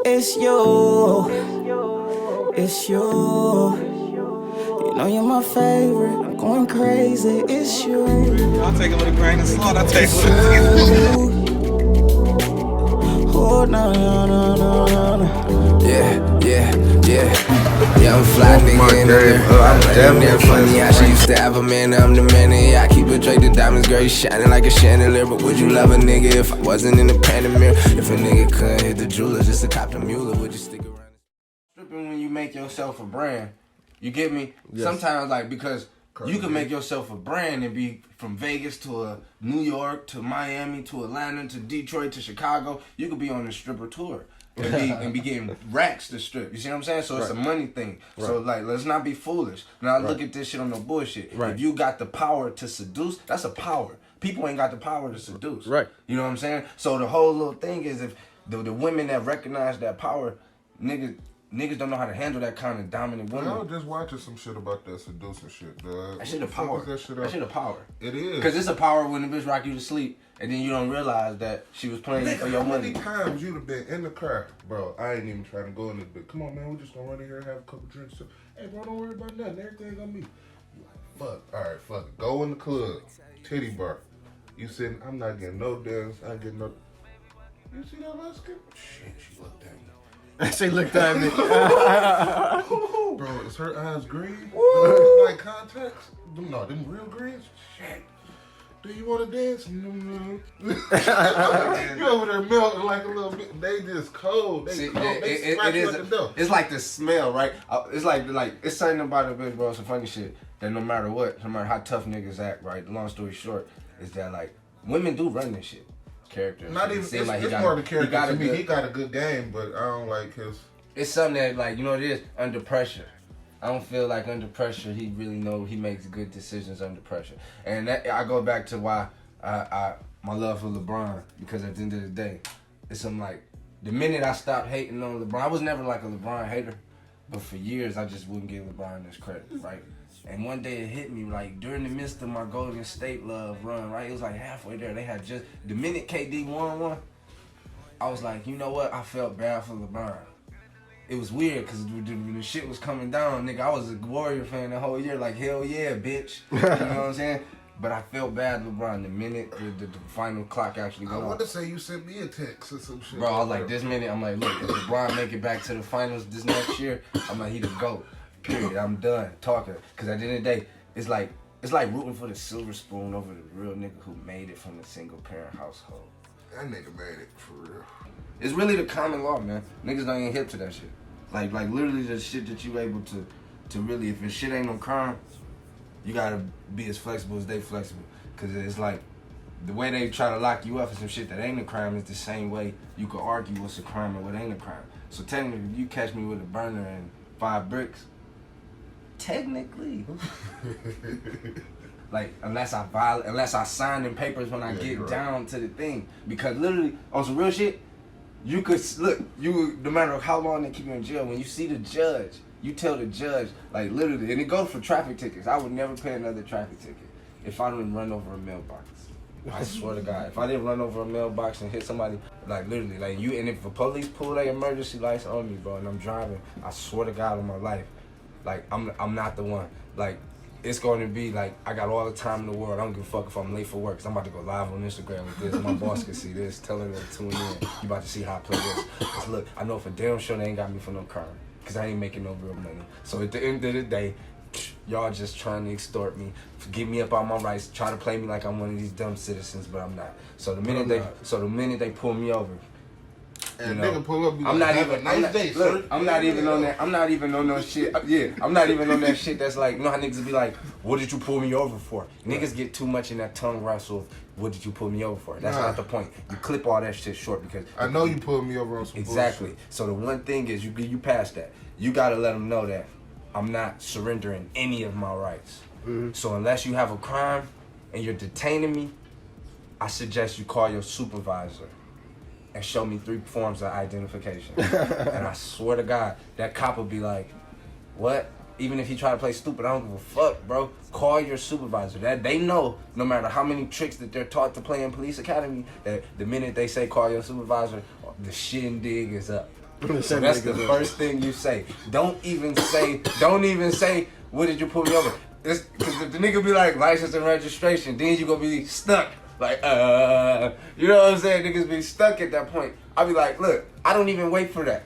It's you, it's you. You know you're my favorite. I'm going crazy. It's you. I'll take it with a grain of salt. I'll take it with a Oh no no no no no. Yeah, I'm fly nigga in there. I'm damn near funny how she used to have a man, I'm the man. And yeah, I keep it straight, the diamonds, girl, you shining like a chandelier. But would you love a nigga if I wasn't in the Phantom mirror? If a nigga couldn't hit the jeweler just to cop the mule, would you stick around? Stripping when you make yourself a brand, you get me? Yes. Sometimes like because you can make yourself a brand and be from Vegas to New York to Miami to Atlanta to Detroit to Chicago. You could be on a stripper tour. And be getting racks to strip. You see what I'm saying? So it's a money thing. Right. So like, let's not be foolish. Now look at this shit on no bullshit. Right. If you got the power to seduce, that's a power. People ain't got the power to seduce. Right. You know what I'm saying? So the whole little thing is if the women that recognize that power, niggas don't know how to handle that kind of dominant woman. I was just watching some shit about that seducing shit, dog. That shit a power. That shit a power. It is. Because it's a power when the bitch rock you to sleep and then you don't realize that she was playing for your money. How many times you'd have been in the car? Bro, I ain't even trying to go in this bit. Come on, man, we just gonna run in here and have a couple drinks. Hey, bro, don't worry about nothing. Everything's on me. You like, fuck. All right, fuck it. Go in the club. Titty bar. You sitting, I'm not getting no dance. I ain't getting no... You see that last kid? Shit, she looked at me. She looked at me. Bro, is her eyes green? Like contacts? No, them real greens? Shit. Do you want to dance? No. You over there melting like a little bit. They just cold. They cold. They scratch you at the door. It's like the smell, right? It's like it's something about it, bitch, bro. Some funny shit that no matter what, no matter how tough niggas act, right? Long story short, is that like women do run this shit. Character. Not even. It's more the character. To me, he got a good game, but I don't like his. It's something that like you know what it is under pressure. I don't feel like under pressure he really know he makes good decisions under pressure, and that I go back to why my love for LeBron, because at the end of the day, it's something like the minute I stopped hating on LeBron, I was never like a LeBron hater, but for years I just wouldn't give LeBron this credit, right? And one day it hit me like during the midst of my Golden State love run, right? It was like halfway there. They had just the minute KD won one, I was like, you know what? I felt bad for LeBron. It was weird because when the shit was coming down, nigga, I was a Warrior fan the whole year. Like, hell yeah, bitch. You know what I'm saying? But I felt bad, LeBron, the minute the final clock actually went off. I want to say you sent me a text or some shit. Bro, I was like, this minute, I'm like, look, if LeBron make it back to the finals this next year, I'm like, he the GOAT. Period. I'm done talking. Because at the end of the day, it's like rooting for the silver spoon over the real nigga who made it from a single parent household. That nigga made it, for real. It's really the common law, man. Niggas don't even hip to that shit. Like literally the shit that you able to really, if your shit ain't no crime, you gotta be as flexible as they flexible. Cause it's like, the way they try to lock you up for some shit that ain't a crime is the same way you could argue what's a crime and what ain't a crime. So technically, if you catch me with a burner and 5 bricks, technically, like unless I sign them papers when I get down to the thing, because literally on some real shit, you could look, no matter how long they keep you in jail, when you see the judge, you tell the judge, like literally, and it goes for traffic tickets. I would never pay another traffic ticket if I didn't run over a mailbox. I swear to God, if I didn't run over a mailbox and hit somebody, like literally, like you, and if the police pull their emergency lights on me, bro, and I'm driving, I swear to God on my life, like I'm not the one. Like it's going to be like I got all the time in the world. I don't give a fuck if I'm late for work, cause I'm about to go live on Instagram with this. My boss can see this, telling them to tune in. You about to see how I play this. Cause look, I know for damn sure they ain't got me for no crime, cause I ain't making no real money. So at the end of the day, y'all just trying to extort me, get me up on my rights, try to play me like I'm one of these dumb citizens, but I'm not. So the minute they pull me over, and nigga pull up, I'm not even on that. I'm not even on no shit. Yeah, I'm not even on that shit. That's like, you know how niggas be like, "What did you pull me over for?" Niggas get too much in that tongue wrestle of, "What did you pull me over for?" That's not the point. You clip all that shit short because I know you pulled me over on some bullshit. So the one thing is, you pass that. You gotta let them know that I'm not surrendering any of my rights. Mm-hmm. So unless you have a crime and you're detaining me, I suggest you call your supervisor and show me 3 forms of identification. And I swear to God, that cop will be like, what? Even if he try to play stupid, I don't give a fuck, bro. Call your supervisor. That they know, no matter how many tricks that they're taught to play in police academy, that the minute they say call your supervisor, the shindig is up. So that's the first thing you say. Don't even say, what did you pull me over? Because the nigga be like, license and registration. Then you gonna be stuck. Like, you know what I'm saying? Niggas be stuck at that point. I be like, look, I don't even wait for that.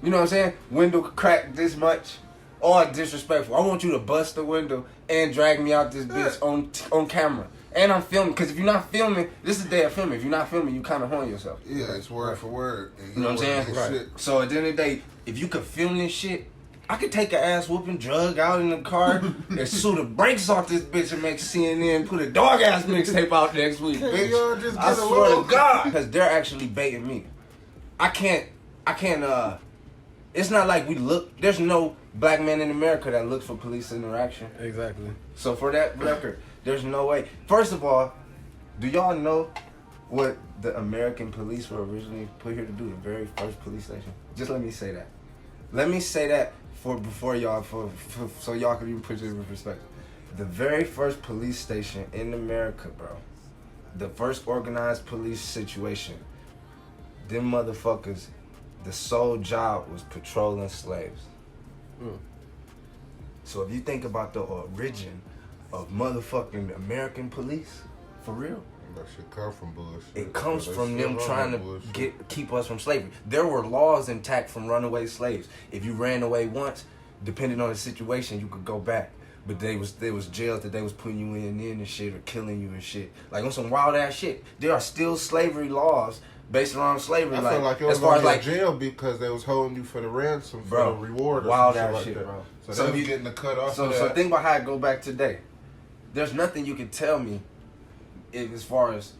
You know what I'm saying? Window cracked this much. All disrespectful. I want you to bust the window and drag me out this bitch on camera. And I'm filming, because if you're not filming, this is the day of filming. If you're not filming, you kind of horn yourself. Yeah, it's word for word. You know what I'm saying? Right. So at the end of the day, if you could film this shit, I could take an ass whooping, drug out in the car, and sue the brakes off this bitch and make CNN put a dog ass mixtape out next week, bitch. Y'all just I swear to God. Because they're actually baiting me. I can't, it's not like there's no black man in America that looks for police interaction. Exactly. So for that record, there's no way. First of all, do y'all know what the American police were originally put here to do? The very first police station. Just let me say that. Let me say that before y'all, so y'all can even put it in perspective. The very first police station in America, bro. The first organized police situation. Them motherfuckers, the sole job was patrolling slaves. So if you think about the origin of motherfucking American police, for real, that shit come from bullshit. it comes from them trying to keep us from slavery. There were laws intact from runaway slaves. If you ran away once, depending on the situation, you could go back. But there was jails that they was putting you in and shit, or killing you and shit. Like on some wild ass shit. There are still slavery laws based around slavery. I feel like it was going to jail because they was holding you for the ransom, for the reward, or wild some ass shit shit, like that. bro. So they was getting the cut off. So think about how it go back today. There's nothing you can tell me as far as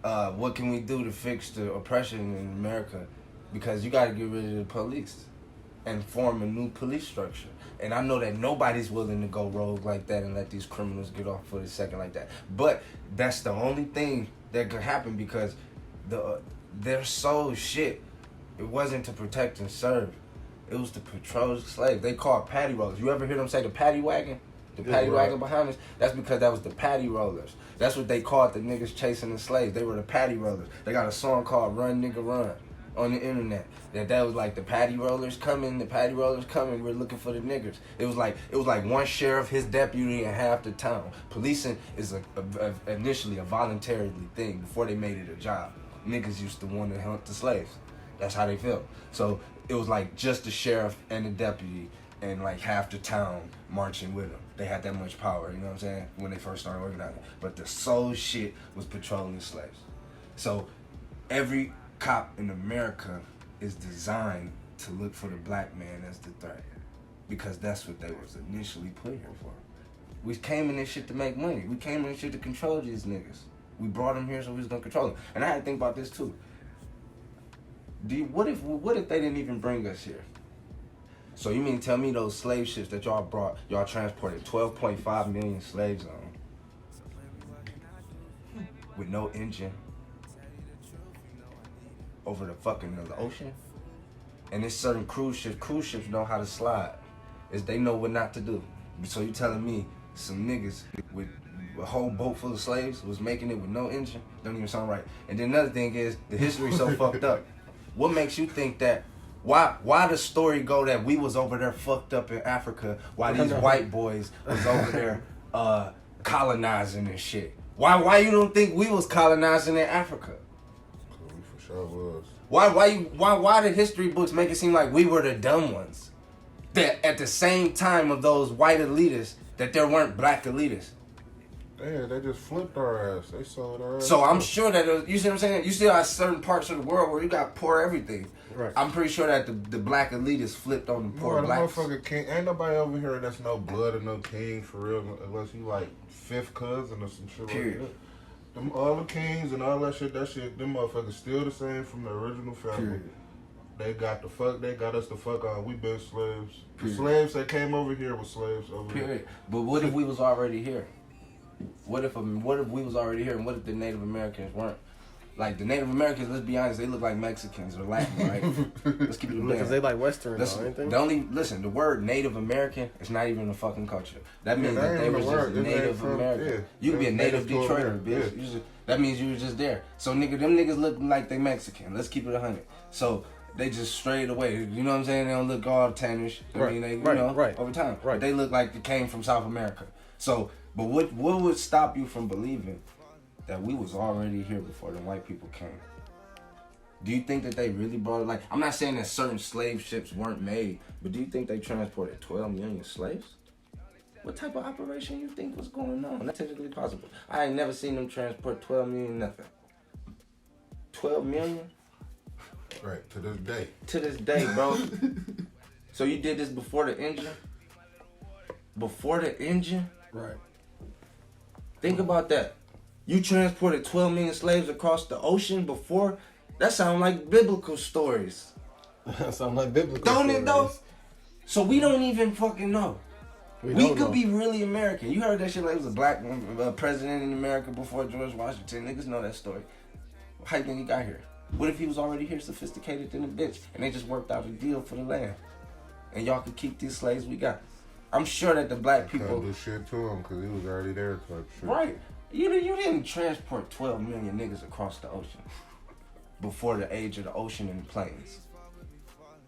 what can we do to fix the oppression in America, because you got to get rid of the police and form a new police structure. And I know that nobody's willing to go rogue like that and let these criminals get off for a second like that. But that's the only thing that could happen, because their sole shit, it wasn't to protect and serve. It was to patrol slaves. They called paddy rollers. You ever hear them say the paddy wagon? The paddy wagon behind us? That's because that was the paddy rollers. That's what they called the niggas chasing the slaves. They were the paddy rollers. They got a song called Run Nigga Run on the internet. That was like the paddy rollers coming, we're looking for the niggers. It was like one sheriff, his deputy, and half the town. Policing is initially a voluntary thing before they made it a job. Niggas used to want to hunt the slaves. That's how they felt. So it was like just the sheriff and the deputy and like half the town marching with them. They had that much power, you know what I'm saying, when they first started organizing. But the sole shit was patrolling slaves. So every cop in America is designed to look for the black man as the threat, because that's what they was initially put here for. We came in this shit to make money. We came in this shit to control these niggas. We brought them here so we was gonna control them. And I had to think about this too. What if they didn't even bring us here? So you mean tell me those slave ships that y'all transported 12.5 million slaves on with no engine over the fucking ocean? And there's certain cruise ships know how to slide. They know what not to do. So you telling me some niggas with a whole boat full of slaves was making it with no engine? Don't even sound right. And then another thing is, the history's so fucked up. What makes you think that? Why the story go that we was over there fucked up in Africa while these white boys was over there colonizing and shit? Why you don't think we was colonizing in Africa? We for sure was. Why did history books make it seem like we were the dumb ones? That at the same time of those white elitists, that there weren't black elitists. Yeah, they just flipped our ass. They sold our ass. So I'm sure that, you see what I'm saying? You still have certain parts of the world where you got poor everything. Right. I'm pretty sure that the black elitists flipped on the poor blacks. Motherfucker king. Ain't nobody over here that's no blood or no king for real, unless you like fifth cousin or some shit Period. like that. Them all the kings and all that shit, them motherfuckers still the same from the original family. Period. They got us the fuck on. We been slaves. The Period. slaves that came over here were slaves over here. Period. But what if we was already here? What if we was already here, and what if the Native Americans weren't? Like the Native Americans, let's be honest, they look like Mexicans or Latin, right? Let's keep it real. Because they like Western, listen, the word Native American is not even a fucking culture. That means that they were just Native American. Yeah. You could be a native Detroiter, bitch. Yeah. That means you were just there. So them niggas look like they Mexican. Let's keep it 100. So they just strayed away. You know what I'm saying? They don't look all tannish. I mean, they, over time. Right. They look like they came from South America. So, but what would stop you from believing that we was already here before the white people came? Do you think that they really brought it? Like, I'm not saying that certain slave ships weren't made, but do you think they transported 12 million slaves? What type of operation you think was going on? That's technically possible. I ain't never seen them transport 12 million nothing. 12 million? Right, to this day. To this day, bro. So you did this before the engine? Before the engine? Right. Think about that. You transported 12 million slaves across the ocean before? That sounds like biblical stories. That sounds like biblical Don't stories. it though? So we don't even fucking know. We could be really American. You heard that shit like it was a black president in America before George Washington. Niggas know that story. How you think he got here? What if he was already here sophisticated than a bitch and they just worked out a deal for the land? And y'all could keep these slaves we got. I'm sure that the black people... Couldn't do shit to him because he was already there type shit. Right. You didn't transport 12 million niggas across the ocean before the age of the ocean and the plains.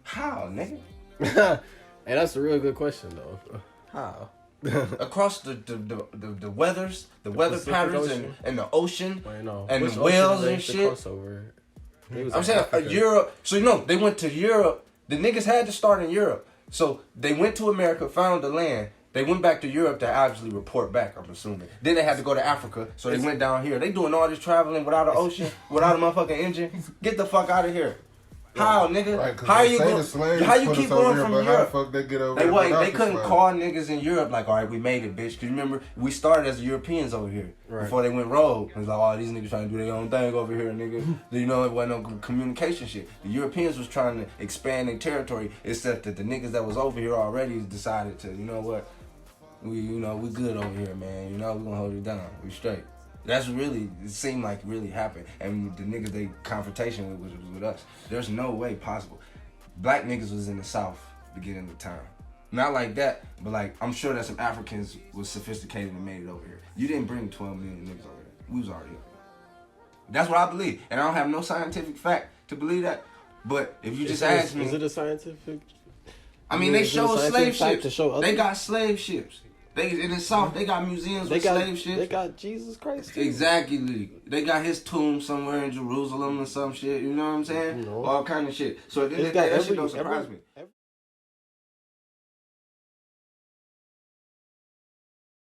How, nigga? Hey, that's a real good question, though. How? Across the weathers, the weather Pacific patterns Ocean? and the ocean Well, no. and Which the whales ocean and is the shit. crossover? I'm saying Europe. So they went to Europe. The niggas had to start in Europe. So they went to America, found the land. They went back to Europe to obviously report back, I'm assuming. Then they had to go to Africa, so they went down here. They doing all this traveling without an ocean, without a motherfucking engine. Get the fuck out of here. How, nigga? Right, 'cause how they you say going? the slaves How you put keep us over going here, from but Europe? How the fuck they get over They here wait. without They the couldn't slaves? call niggas in Europe like, all right, we made it, bitch. Cause you remember we started as Europeans over here before they went rogue. It was like, oh, these niggas trying to do their own thing over here, nigga. You know, it wasn't no communication shit. The Europeans was trying to expand their territory, except that the niggas that was over here already decided to, you know what, we good over here, man. You know, we gonna hold it down. We straight. That's really, it seemed like really happened. And the niggas they confrontation was with us. There's no way possible. Black niggas was in the South beginning of time. Not like that, but like, I'm sure that some Africans was sophisticated and made it over here. You didn't bring 12 million niggas over here. We was already over here. That's what I believe. And I don't have no scientific fact to believe that. But if you just ask me. Is it a scientific? I mean, they show slave ships. To show they got slave ships. In the South, they got museums with slave ships. They got Jesus Christ too. Exactly. They got his tomb somewhere in Jerusalem or some shit. You know what I'm saying? You know. All kind of shit. So at the end of the day, that shit don't surprise me.